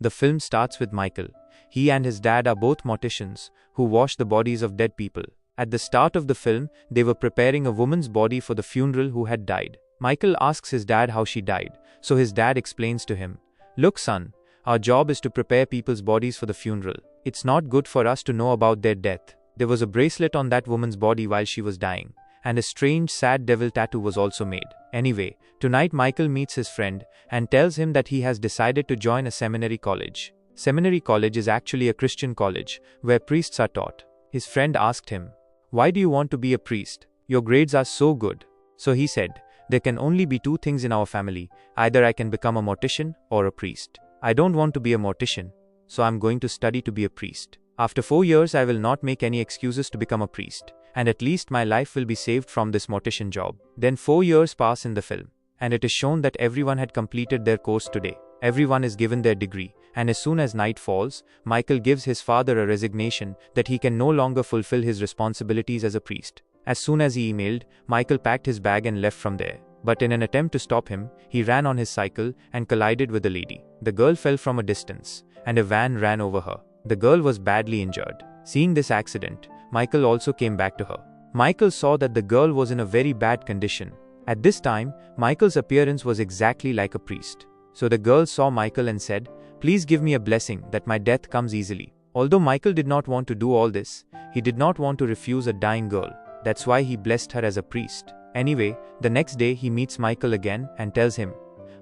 The film starts with Michael. He and his dad are both morticians who wash the bodies of dead people. At the start of the film, they were preparing a woman's body for the funeral who had died. Michael asks his dad how she died, so his dad explains to him, "Look son, our job is to prepare people's bodies for the funeral. It's not good for us to know about their death. There was a bracelet on that woman's body while she was dying, and a strange sad devil tattoo was also made. Anyway, tonight Michael meets his friend and tells him that he has decided to join a seminary college. Seminary college is actually a Christian college where priests are taught. His friend asked him, "Why do you want to be a priest? Your grades are so good." So he said, "There can only be two things in our family. Either I can become a mortician or a priest. I don't want to be a mortician, so I'm going to study to be a priest. After 4 years I will not make any excuses to become a priest, and at least my life will be saved from this mortician job." Then 4 years pass in the film, and it is shown that everyone had completed their course today. Everyone is given their degree, and as soon as night falls, Michael gives his father a resignation that he can no longer fulfill his responsibilities as a priest. As soon as he emailed, Michael packed his bag and left from there. But in an attempt to stop him, he ran on his cycle and collided with a lady. The girl fell from a distance, and a van ran over her. The girl was badly injured. Seeing this accident, Michael also came back to her. Michael saw that the girl was in a very bad condition. At this time, Michael's appearance was exactly like a priest. So the girl saw Michael and said, "Please give me a blessing that my death comes easily." Although Michael did not want to do all this, he did not want to refuse a dying girl. That's why he blessed her as a priest. Anyway, the next day he meets Michael again and tells him,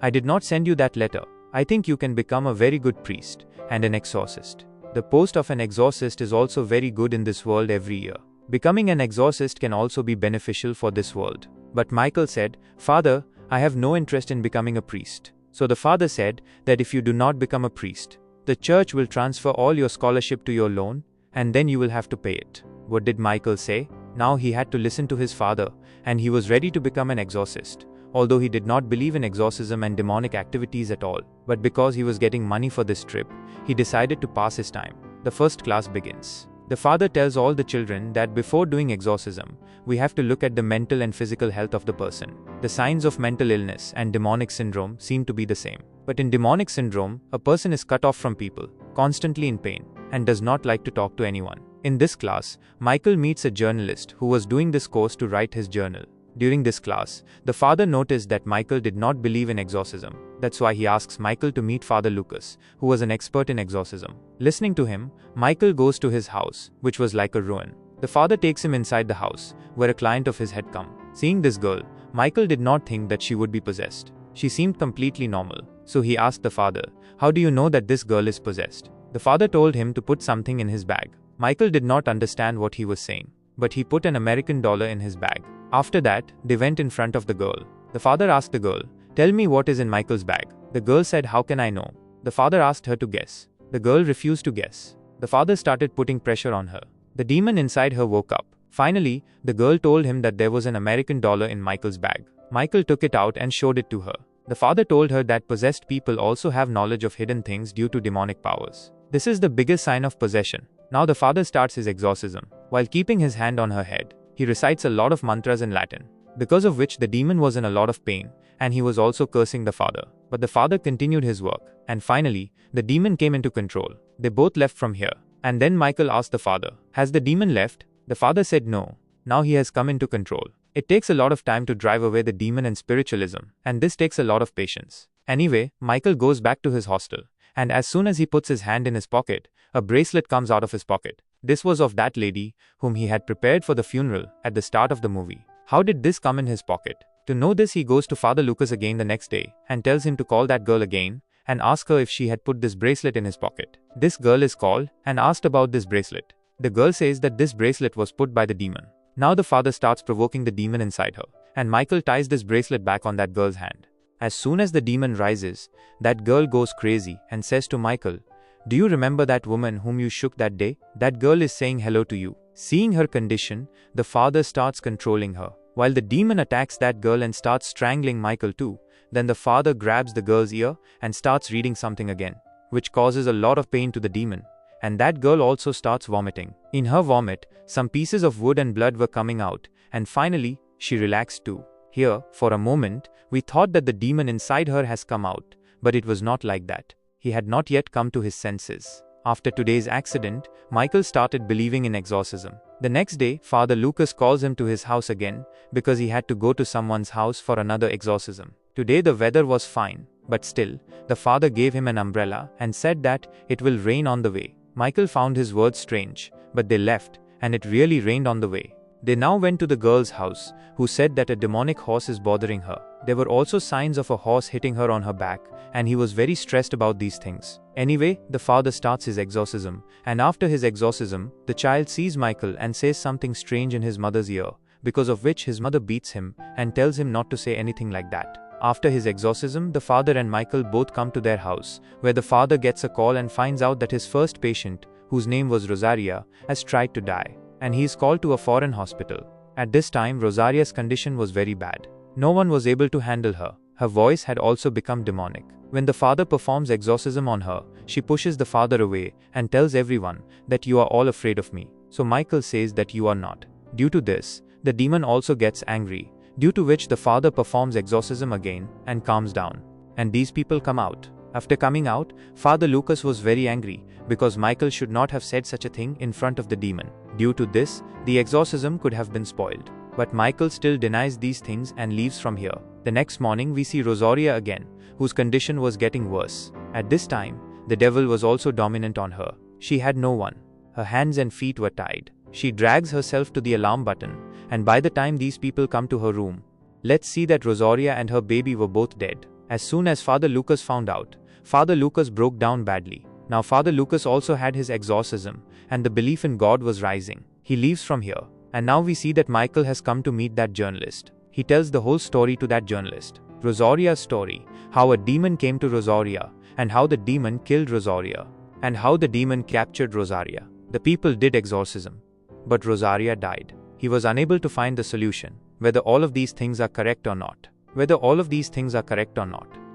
"I did not send you that letter. I think you can become a very good priest and an exorcist. The post of an exorcist is also very good in this world every year. Becoming an exorcist can also be beneficial for this world." But Michael said, "Father, I have no interest in becoming a priest." So the father said that if you do not become a priest, the church will transfer all your scholarship to your loan, and then you will have to pay it. What did Michael say? Now he had to listen to his father, and he was ready to become an exorcist. Although he did not believe in exorcism and demonic activities at all, but because he was getting money for this trip, he decided to pass his time. The first class begins. The father tells all the children that before doing exorcism, we have to look at the mental and physical health of the person. The signs of mental illness and demonic syndrome seem to be the same. But in demonic syndrome, a person is cut off from people, constantly in pain, and does not like to talk to anyone. In this class, Michael meets a journalist who was doing this course to write his journal. During this class, the father noticed that Michael did not believe in exorcism. That's why he asks Michael to meet Father Lucas, who was an expert in exorcism. Listening to him, Michael goes to his house, which was like a ruin. The father takes him inside the house, where a client of his had come. Seeing this girl, Michael did not think that she would be possessed. She seemed completely normal. So he asked the father, "How do you know that this girl is possessed?" The father told him to put something in his bag. Michael did not understand what he was saying, but he put an American dollar in his bag. After that, they went in front of the girl. The father asked the girl, "Tell me what is in Michael's bag." The girl said, "How can I know?" The father asked her to guess. The girl refused to guess. The father started putting pressure on her. The demon inside her woke up. Finally, the girl told him that there was an American dollar in Michael's bag. Michael took it out and showed it to her. The father told her that possessed people also have knowledge of hidden things due to demonic powers. This is the biggest sign of possession. Now the father starts his exorcism. While keeping his hand on her head, he recites a lot of mantras in Latin, because of which the demon was in a lot of pain, and he was also cursing the father. But the father continued his work, and finally, the demon came into control. They both left from here. And then Michael asked the father, "Has the demon left?" The father said no. Now he has come into control. It takes a lot of time to drive away the demon and spiritualism, and this takes a lot of patience. Anyway, Michael goes back to his hostel, and as soon as he puts his hand in his pocket, a bracelet comes out of his pocket. This was of that lady whom he had prepared for the funeral at the start of the movie. How did this come in his pocket? To know this, he goes to Father Lucas again the next day and tells him to call that girl again and ask her if she had put this bracelet in his pocket. This girl is called and asked about this bracelet. The girl says that this bracelet was put by the demon. Now the father starts provoking the demon inside her, and Michael ties this bracelet back on that girl's hand. As soon as the demon rises, that girl goes crazy and says to Michael, "Do you remember that woman whom you shook that day? That girl is saying hello to you." Seeing her condition, the father starts controlling her, while the demon attacks that girl and starts strangling Michael too. Then the father grabs the girl's ear and starts reading something again, which causes a lot of pain to the demon. And that girl also starts vomiting. In her vomit, some pieces of wood and blood were coming out, and finally, she relaxed too. Here, for a moment, we thought that the demon inside her has come out, but it was not like that. he had not yet come to his senses. After today's accident, Michael started believing in exorcism. The next day, Father Lucas calls him to his house again because he had to go to someone's house for another exorcism. Today the weather was fine, but still, the father gave him an umbrella and said that it will rain on the way. Michael found his words strange, but they left, and it really rained on the way. They now went to the girl's house, who said that a demonic horse is bothering her. There were also signs of a horse hitting her on her back, and he was very stressed about these things. Anyway, the father starts his exorcism, and after his exorcism, the child sees Michael and says something strange in his mother's ear, because of which his mother beats him and tells him not to say anything like that. After his exorcism, the father and Michael both come to their house, where the father gets a call and finds out that his first patient, whose name was Rosaria, has tried to die, and he is called to a foreign hospital. At this time, Rosaria's condition was very bad. No one was able to handle her. Her voice had also become demonic. When the father performs exorcism on her, she pushes the father away and tells everyone that you are all afraid of me. So Michael says that you are not. Due to this, the demon also gets angry, due to which the father performs exorcism again and calms down. And these people come out. After coming out, Father Lucas was very angry because Michael should not have said such a thing in front of the demon. Due to this, the exorcism could have been spoiled. But Michael still denies these things and leaves from here. The next morning we see Rosaria again, whose condition was getting worse. At this time, the devil was also dominant on her. She had no one. Her hands and feet were tied. She drags herself to the alarm button, and by the time these people come to her room, let's see that Rosaria and her baby were both dead. As soon as Father Lucas found out, Father Lucas broke down badly. Now Father Lucas also had his exorcism, and the belief in God was rising. He leaves from here, and now we see that Michael has come to meet that journalist. He tells the whole story to that journalist. Rosaria's story, how a demon came to Rosaria, and how the demon killed Rosaria, and how the demon captured Rosaria. The people did exorcism, but Rosaria died. He was unable to find the solution, whether all of these things are correct or not.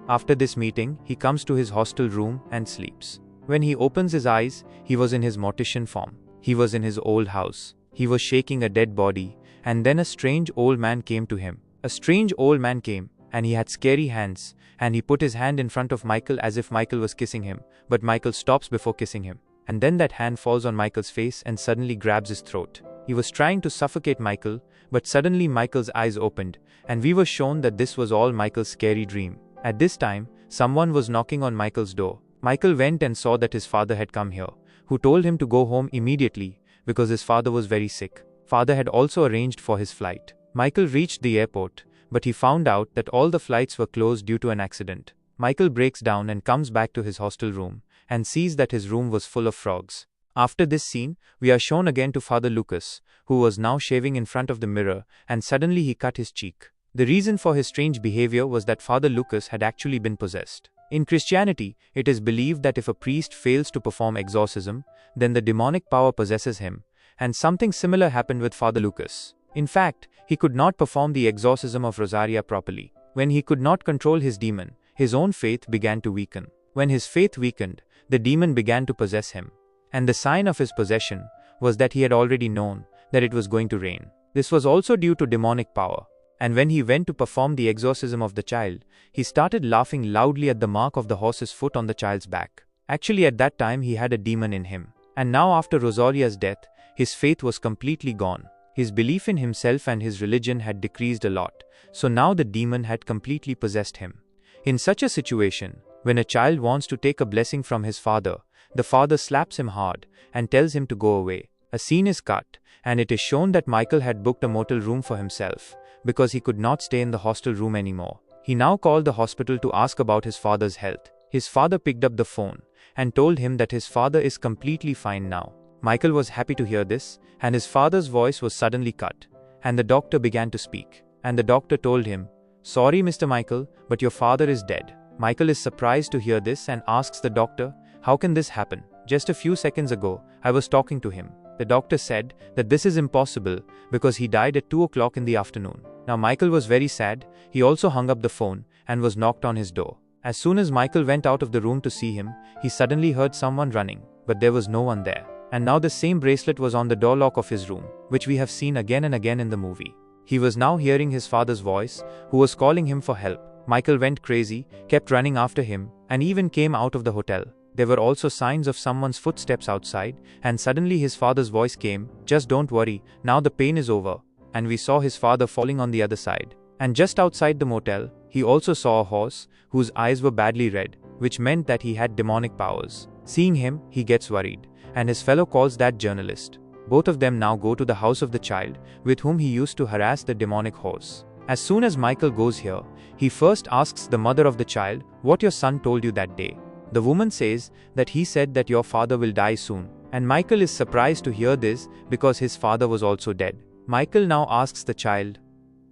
After this meeting, he comes to his hostel room and sleeps. When he opens his eyes, he was in his mortician form. He was in his old house. He was shaking a dead body, and then a strange old man came to him. A strange old man came, and he had scary hands, and he put his hand in front of Michael as if Michael was kissing him, but Michael stops before kissing him. And then that hand falls on Michael's face and suddenly grabs his throat. He was trying to suffocate Michael, but suddenly Michael's eyes opened, and we were shown that this was all Michael's scary dream. At this time, someone was knocking on Michael's door. Michael went and saw that his father had come here, who told him to go home immediately because his father was very sick. Father had also arranged for his flight. Michael reached the airport, but he found out that all the flights were closed due to an accident. Michael breaks down and comes back to his hostel room and sees that his room was full of frogs. After this scene, we are shown again to Father Lucas, who was now shaving in front of the mirror, and suddenly he cut his cheek. The reason for his strange behavior was that Father Lucas had actually been possessed. In Christianity, it is believed that if a priest fails to perform exorcism, then the demonic power possesses him, and something similar happened with Father Lucas. In fact, he could not perform the exorcism of Rosaria properly. When he could not control his demon, his own faith began to weaken. When his faith weakened, the demon began to possess him. And the sign of his possession was that he had already known that it was going to rain. This was also due to demonic power. And when he went to perform the exorcism of the child, he started laughing loudly at the mark of the horse's foot on the child's back. Actually, at that time he had a demon in him. And now after Rosaria's death, his faith was completely gone. His belief in himself and his religion had decreased a lot, so now the demon had completely possessed him. In such a situation, when a child wants to take a blessing from his father, the father slaps him hard and tells him to go away. A scene is cut, and it is shown that Michael had booked a motel room for himself, because he could not stay in the hostel room anymore. He now called the hospital to ask about his father's health. His father picked up the phone and told him that his father is completely fine now. Michael was happy to hear this, and his father's voice was suddenly cut, and the doctor began to speak. And the doctor told him, "Sorry, Mr. Michael, but your father is dead." Michael is surprised to hear this and asks the doctor, "How can this happen? Just a few seconds ago, I was talking to him." The doctor said that this is impossible because he died at 2 o'clock in the afternoon. Now Michael was very sad. He also hung up the phone and was knocked on his door. As soon as Michael went out of the room to see him, he suddenly heard someone running, but there was no one there. And now the same bracelet was on the door lock of his room, which we have seen again and again in the movie. He was now hearing his father's voice, who was calling him for help. Michael went crazy, kept running after him, and even came out of the hotel. There were also signs of someone's footsteps outside, and suddenly his father's voice came, "Just don't worry, now the pain is over." And we saw his father falling on the other side. And just outside the motel, he also saw a horse, whose eyes were badly red, which meant that he had demonic powers. Seeing him, he gets worried, and his fellow calls that journalist. Both of them now go to the house of the child, with whom he used to harass the demonic horse. As soon as Michael goes here, he first asks the mother of the child what your son told you that day. The woman says that he said that your father will die soon, and Michael is surprised to hear this because his father was also dead. Michael now asks the child,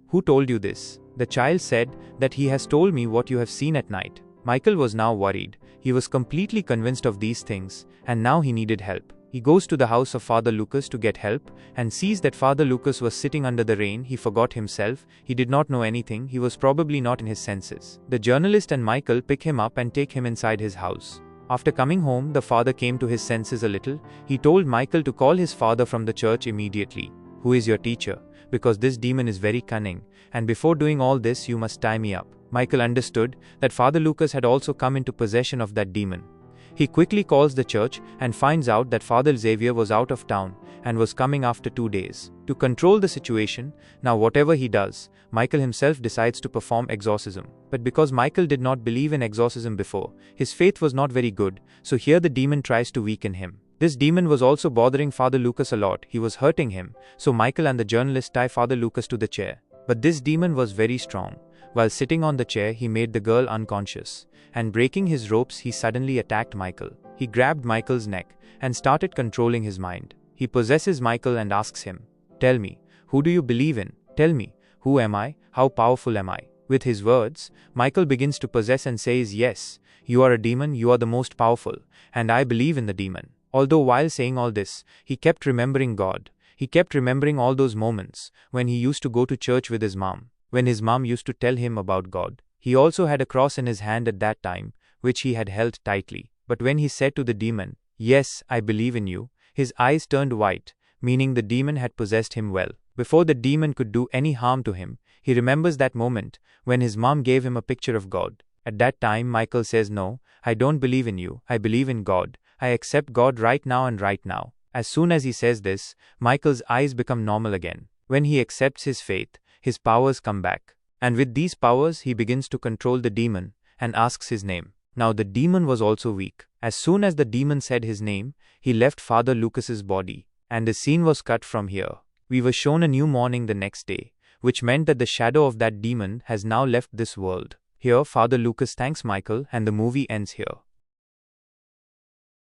"Who told you this?" The child said that he has told me what you have seen at night. Michael was now worried. He was completely convinced of these things, and now he needed help. He goes to the house of Father Lucas to get help, and sees that Father Lucas was sitting under the rain. He forgot himself, he did not know anything, he was probably not in his senses. The journalist and Michael pick him up and take him inside his house. After coming home, the father came to his senses a little. He told Michael to call his father from the church immediately. "Who is your teacher? Because this demon is very cunning, and before doing all this you must tie me up." Michael understood that Father Lucas had also come into possession of that demon. He quickly calls the church and finds out that Father Xavier was out of town and was coming after 2 days. To control the situation, now whatever he does, Michael himself decides to perform exorcism. But because Michael did not believe in exorcism before, his faith was not very good, so here the demon tries to weaken him. This demon was also bothering Father Lucas a lot. He was hurting him, so Michael and the journalist tie Father Lucas to the chair. But this demon was very strong. While sitting on the chair, he made the girl unconscious, and breaking his ropes, he suddenly attacked Michael. He grabbed Michael's neck and started controlling his mind. He possesses Michael and asks him, "Tell me, who do you believe in? Tell me, who am I? How powerful am I?" With his words, Michael begins to possess and says, "Yes, you are a demon, you are the most powerful, and I believe in the demon." Although while saying all this, he kept remembering God. He kept remembering all those moments when he used to go to church with his mom, when his mom used to tell him about God. He also had a cross in his hand at that time, which he had held tightly. But when he said to the demon, "Yes, I believe in you," his eyes turned white, meaning the demon had possessed him well. Before the demon could do any harm to him, he remembers that moment when his mom gave him a picture of God. At that time, Michael says, "No, I don't believe in you, I believe in God. I accept God right now and right now." As soon as he says this, Michael's eyes become normal again. When he accepts his faith, his powers come back. And with these powers, he begins to control the demon and asks his name. Now the demon was also weak. As soon as the demon said his name, he left Father Lucas's body. And the scene was cut from here. We were shown a new morning the next day, which meant that the shadow of that demon has now left this world. Here, Father Lucas thanks Michael, and the movie ends here.